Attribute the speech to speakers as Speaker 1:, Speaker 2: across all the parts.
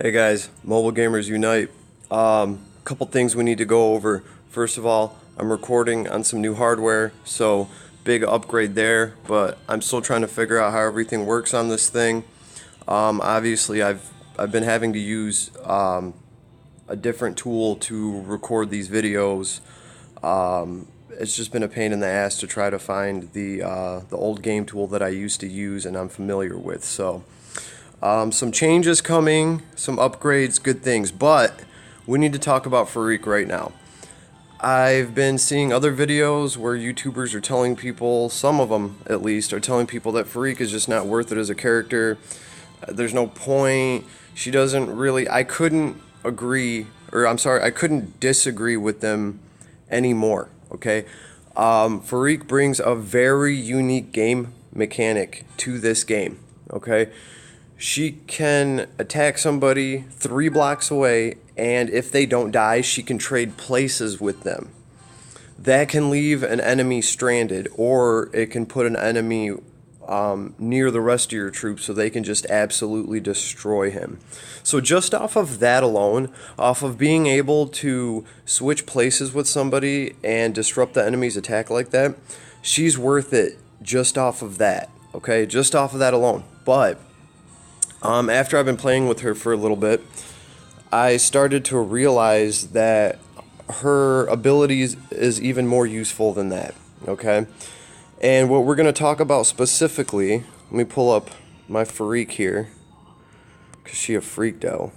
Speaker 1: Hey guys, Mobile Gamers Unite. Couple things we need to go over. First of all, I'm recording on some new hardware, so big upgrade there, but I'm still trying to figure out how everything works on this thing. Obviously, I've been having to use a different tool to record these videos. It's just been a pain in the ass to try to find the old game tool that I used to use and I'm familiar with. So some changes coming, some upgrades, good things, but we need to talk about Feraquae right now. I've been seeing other videos where YouTubers are telling people, some of them at least, are telling people that Feraquae is just not worth it as a character. There's no point. She doesn't really, I couldn't agree, or I'm sorry, I couldn't disagree with them anymore, okay? Feraquae brings a very unique game mechanic to this game, okay? She can attack somebody 3 blocks away, and if they don't die, she can trade places with them. That can leave an enemy stranded, or it can put an enemy near the rest of your troops so they can just absolutely destroy him. So just off of that alone, off of being able to switch places with somebody and disrupt the enemy's attack like that, she's worth it just off of that, okay? Just off of that alone. But after I've been playing with her for a little bit, I started to realize that her abilities is even more useful than that, okay? And what we're going to talk about specifically, let me pull up my Feraquae here, because she a freak though.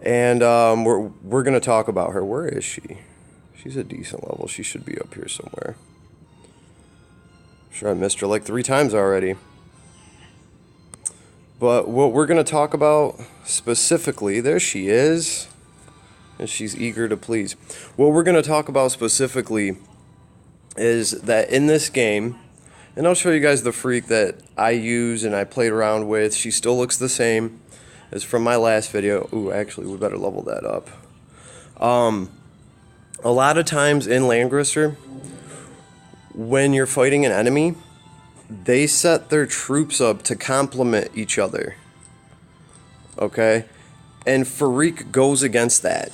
Speaker 1: And we're going to talk about her. Where is she? She's a decent level. She should be up here somewhere. I'm sure I missed her like 3 times already. But what we're going to talk about specifically, there she is, and she's eager to please. What we're going to talk about specifically is that in this game, and I'll show you guys the Feraquae that I use and I played around with. She still looks the same as from my last video. Ooh, actually, we better level that up. A lot of times in Langrisser, when you're fighting an enemy, they set their troops up to complement each other, okay? And Feraquae goes against that.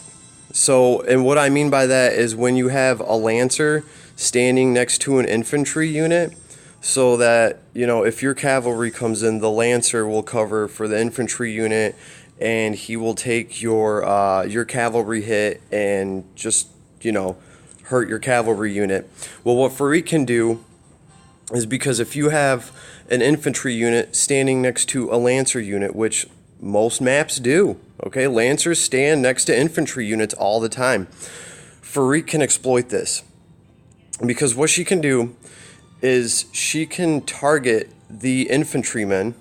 Speaker 1: So, and what I mean by that is when you have a Lancer standing next to an infantry unit, so that, you know, if your cavalry comes in, the Lancer will cover for the infantry unit, and he will take your cavalry hit and just, you know, hurt your cavalry unit. Well, what Feraquae can do is, because if you have an infantry unit standing next to a Lancer unit, which most maps do, okay? Lancers stand next to infantry units all the time. Feraquae can exploit this, because what she can do is she can target the infantryman,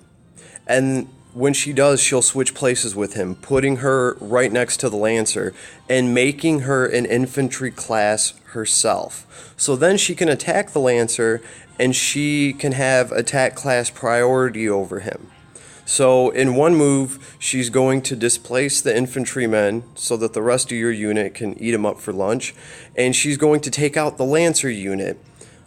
Speaker 1: and when she does, she'll switch places with him, putting her right next to the Lancer and making her an infantry class herself. So then she can attack the Lancer and she can have attack class priority over him. So in one move, she's going to displace the infantrymen so that the rest of your unit can eat them up for lunch, and she's going to take out the Lancer unit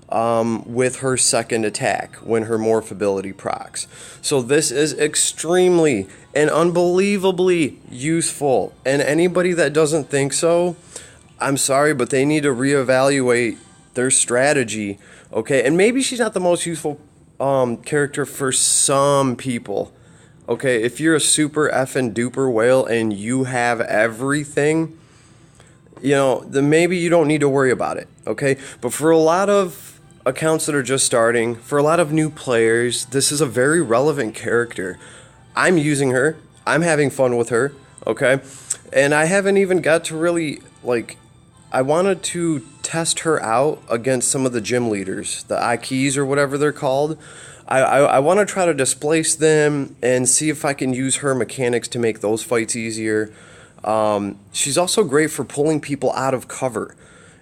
Speaker 1: with her second attack when her morph ability procs. So this is extremely and unbelievably useful, and anybody that doesn't think so, I'm sorry, but they need to reevaluate their strategy, okay? And maybe she's not the most useful character for some people, okay? If you're a super effing duper whale and you have everything, you know, then maybe you don't need to worry about it, okay? But for a lot of accounts that are just starting, for a lot of new players, this is a very relevant character. I'm using her. I'm having fun with her, okay? And I haven't even got to really, like, I wanted to test her out against some of the gym leaders, the Ikes or whatever they're called. I want to try to displace them and see if I can use her mechanics to make those fights easier. She's also great for pulling people out of cover.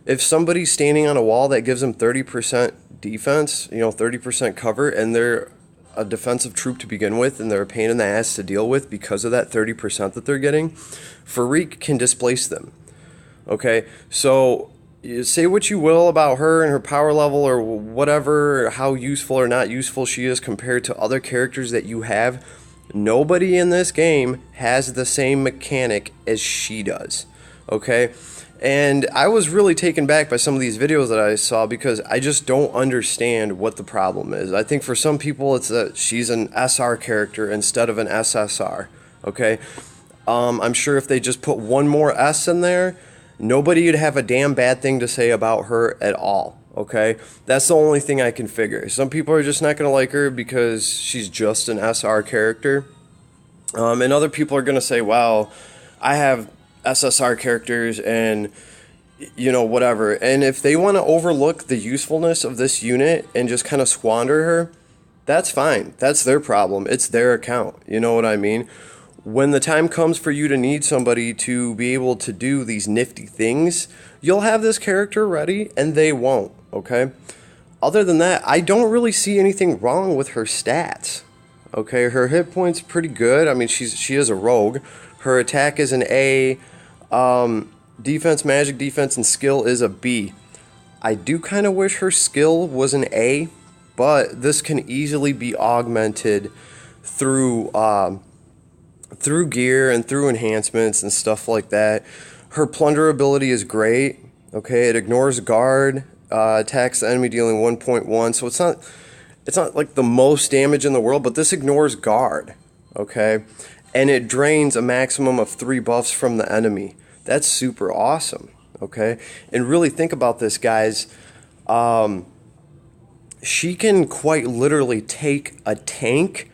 Speaker 1: If somebody's standing on a wall that gives them 30% defense, you know, 30% cover, and they're a defensive troop to begin with, and they're a pain in the ass to deal with because of that 30% that they're getting, Feraquae can displace them. Okay, so you say what you will about her and her power level or whatever, how useful or not useful she is compared to other characters that you have. Nobody in this game has the same mechanic as she does, okay? And I was really taken back by some of these videos that I saw because I just don't understand what the problem is. I think for some people it's that she's an SR character instead of an SSR, okay? I'm sure if they just put one more S in there, nobody would have a damn bad thing to say about her at all, okay? That's the only thing I can figure. Some people are just not going to like her because she's just an SR character. And other people are going to say, wow, I have SSR characters and, you know, whatever. And if they want to overlook the usefulness of this unit and just kind of squander her, that's fine. That's their problem. It's their account. You know what I mean? When the time comes for you to need somebody to be able to do these nifty things, you'll have this character ready and they won't, okay? Other than that, I don't really see anything wrong with her stats. Okay, her hit point's pretty good. I mean, she is a rogue. Her attack is an A. Defense, magic defense, and skill is a B. I do kind of wish her skill was an A, but this can easily be augmented through through gear and through enhancements and stuff like that. Her plunder ability is great. Okay, it ignores guard, attacks the enemy dealing 1.1. So it's not like the most damage in the world, but this ignores guard. Okay, and it drains a maximum of 3 buffs from the enemy. That's super awesome. Okay, and really think about this, guys. She can quite literally take a tank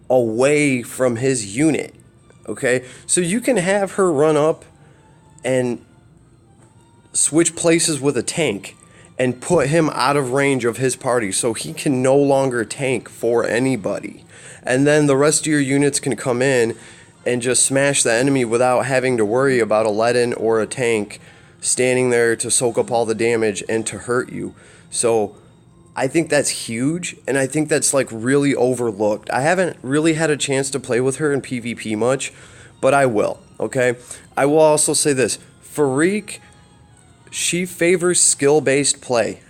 Speaker 1: away from his unit. Okay, so you can have her run up and switch places with a tank and put him out of range of his party so he can no longer tank for anybody. And then the rest of your units can come in and just smash the enemy without having to worry about a lead-in or a tank standing there to soak up all the damage and to hurt you. So I think that's huge, and I think that's like really overlooked. I haven't really had a chance to play with her in PvP much, but I will, okay? I will also say this. Feraquae, she favors skill-based play,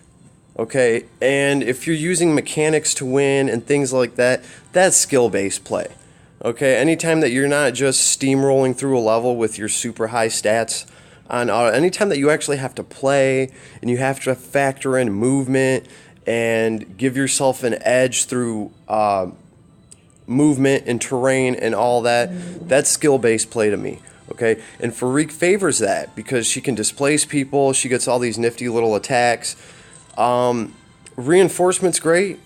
Speaker 1: okay? And if you're using mechanics to win and things like that, that's skill-based play, okay? Anytime that you're not just steamrolling through a level with your super high stats on auto, anytime that you actually have to play and you have to factor in movement and give yourself an edge through movement and terrain and all that, that's skill-based play to me, okay? And Feraquae favors that because she can displace people, she gets all these nifty little attacks. Reinforcement's great,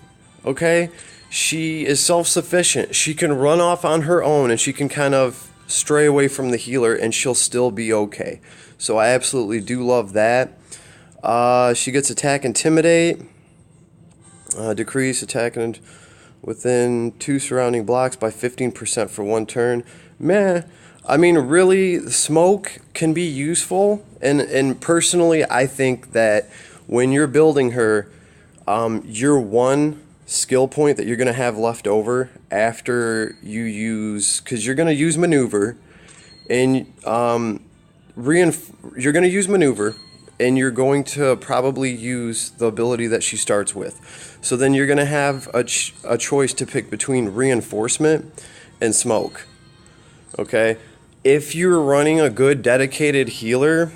Speaker 1: okay? She is self-sufficient. She can run off on her own and she can kind of stray away from the healer and she'll still be okay. So I absolutely do love that. She gets attack intimidate. Decrease attacking within 2 surrounding blocks by 15% for 1 turn. Meh. I mean, really, smoke can be useful. And personally, I think that when you're building her, your one skill point that you're going to have left over after you use, because you're going to use maneuver, and you're going to use maneuver, and you're going to probably use the ability that she starts with. So then you're going to have a choice to pick between reinforcement and smoke. Okay? If you're running a good dedicated healer,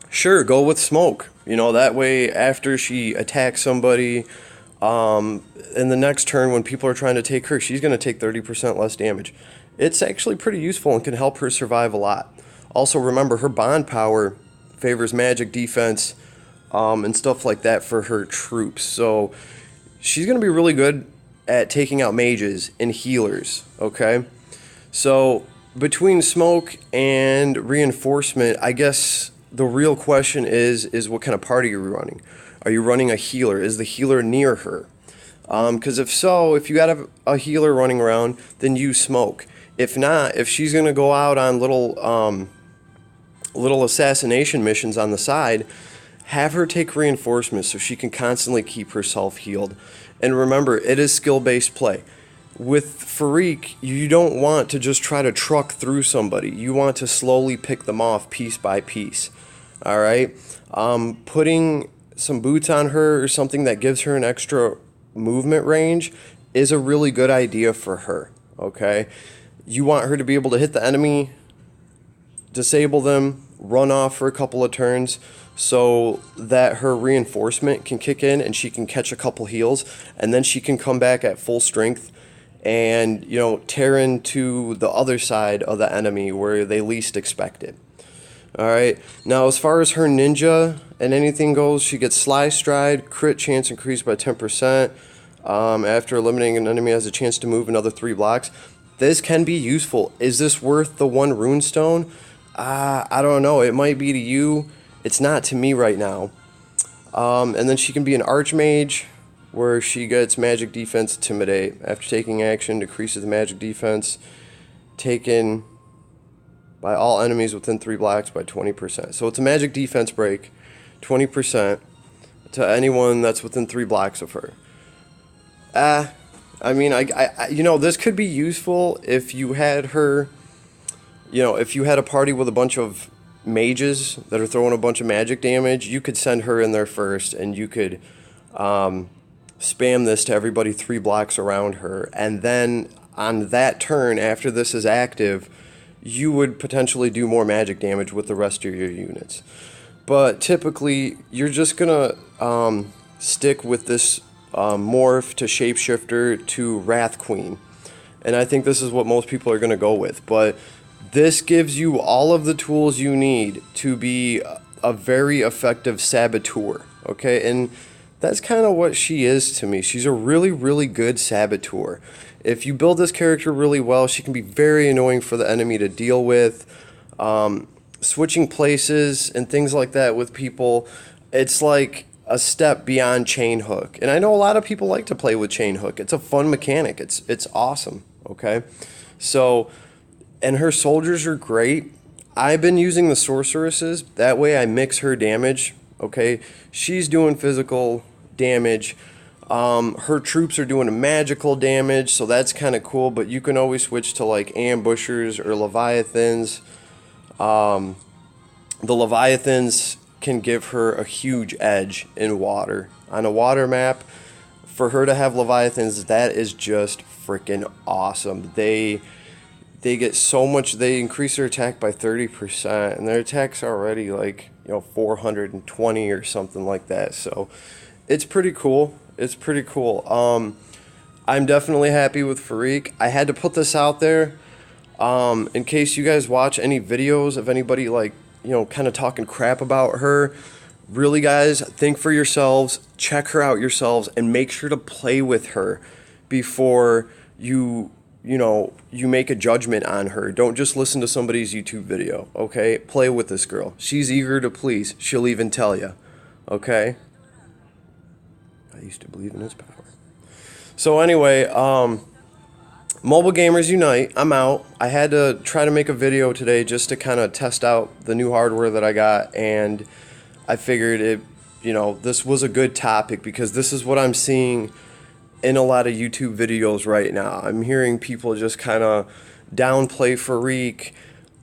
Speaker 1: sure, go with smoke. You know, that way after she attacks somebody, in the next turn when people are trying to take her, she's going to take 30% less damage. It's actually pretty useful and can help her survive a lot. Also, remember, her bond power favors magic defense and stuff like that for her troops. So she's going to be really good at taking out mages and healers, okay? So between smoke and reinforcement, I guess the real question is what kind of party are you running? Are you running a healer? Is the healer near her? Because if so, if you got a healer running around, then use smoke. If not, if she's going to go out on little assassination missions on the side, have her take reinforcements so she can constantly keep herself healed. And remember, it is skill-based play. With Feraquae, you don't want to just try to truck through somebody. You want to slowly pick them off piece by piece. All right? Putting some boots on her or something that gives her an extra movement range is a really good idea for her. okay? You want her to be able to hit the enemy, disable them, run off for a couple of turns so that her reinforcement can kick in and she can catch a couple heals, and then she can come back at full strength and, you know, tear into the other side of the enemy where they least expect it. Alright, now as far as her ninja and anything goes, she gets Sly Stride, crit chance increased by 10%. After eliminating an enemy has a chance to move another 3 blocks. This can be useful. Is this worth the 1 runestone? I don't know. It might be to you. It's not to me right now. And then she can be an Archmage, where she gets magic defense intimidate. After taking action, decreases the magic defense taken by all enemies within 3 blocks by 20%. So it's a magic defense break, 20% to anyone that's within 3 blocks of her. I mean, I you know, this could be useful if you had her, you know, if you had a party with a bunch of mages that are throwing a bunch of magic damage. You could send her in there first, and you could spam this to everybody 3 blocks around her, and then on that turn, after this is active, you would potentially do more magic damage with the rest of your units. But typically, you're just gonna stick with this morph to shapeshifter to Wrath Queen, and I think this is what most people are gonna go with. But this gives you all of the tools you need to be a very effective saboteur, okay? And that's kind of what she is to me. She's a really, really good saboteur. If you build this character really well, she can be very annoying for the enemy to deal with. Switching places and things like that with people, it's like a step beyond chain hook. And I know a lot of people like to play with chain hook. It's a fun mechanic. It's awesome, okay? So, and her soldiers are great. I've been using the sorceresses. That way I mix her damage, okay? She's doing physical damage. Her troops are doing a magical damage, so that's kind of cool, but you can always switch to like ambushers or leviathans. The leviathans can give her a huge edge in water. On a water map, for her to have leviathans, that is just freaking awesome. They get so much, they increase their attack by 30%, and their attack's already like, you know, 420 or something like that. So it's pretty cool. It's pretty cool. I'm definitely happy with Feraquae. I had to put this out there in case you guys watch any videos of anybody like, you know, kind of talking crap about her. Really, guys, think for yourselves, check her out yourselves, and make sure to play with her before you make a judgment on her. Don't just listen to somebody's YouTube video, okay? Play with this girl. She's eager to please. She'll even tell you, okay? I used to believe in its power. So anyway, Mobile Gamers Unite, I'm out. I had to try to make a video today just to kind of test out the new hardware that I got, and I figured it, you know, this was a good topic because this is what I'm seeing in a lot of YouTube videos right now. I'm hearing people just kind of downplay Feraquae,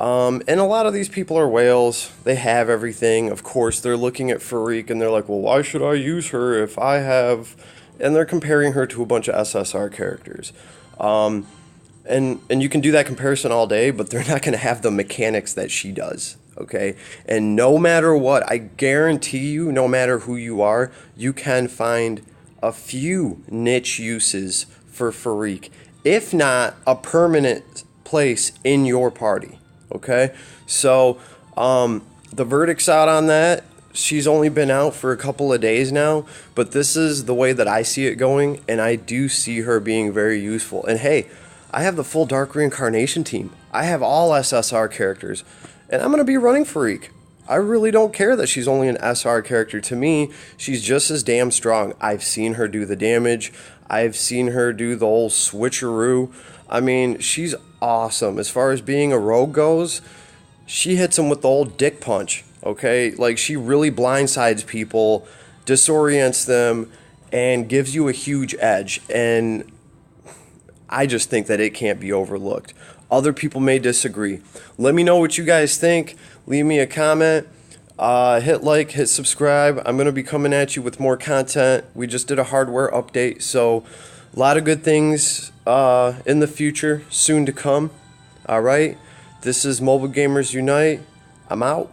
Speaker 1: and a lot of these people are whales. They have everything. Of course, they're looking at Feraquae and they're like, well, why should I use her if I have... And they're comparing her to a bunch of SSR characters. And you can do that comparison all day, but they're not going to have the mechanics that she does, okay? And no matter what, I guarantee you, no matter who you are, you can find a few niche uses for Feraquae, if not a permanent place in your party, okay? So, the verdict's out on that. She's only been out for a couple of days now, but this is the way that I see it going, and I do see her being very useful. And hey, I have the full Dark Reincarnation team. I have all SSR characters, and I'm going to be running Feraquae. I really don't care that she's only an SR character. To me, she's just as damn strong. I've seen her do the damage. I've seen her do the whole switcheroo. I mean, she's awesome. As far as being a rogue goes, she hits him with the old dick punch. Okay, like she really blindsides people, disorients them, and gives you a huge edge. And I just think that it can't be overlooked. Other people may disagree. Let me know what you guys think. Leave me a comment. Hit like, hit subscribe. I'm going to be coming at you with more content. We just did a hardware update, so a lot of good things in the future, soon to come. Alright, this is Mobile Gamers Unite. I'm out.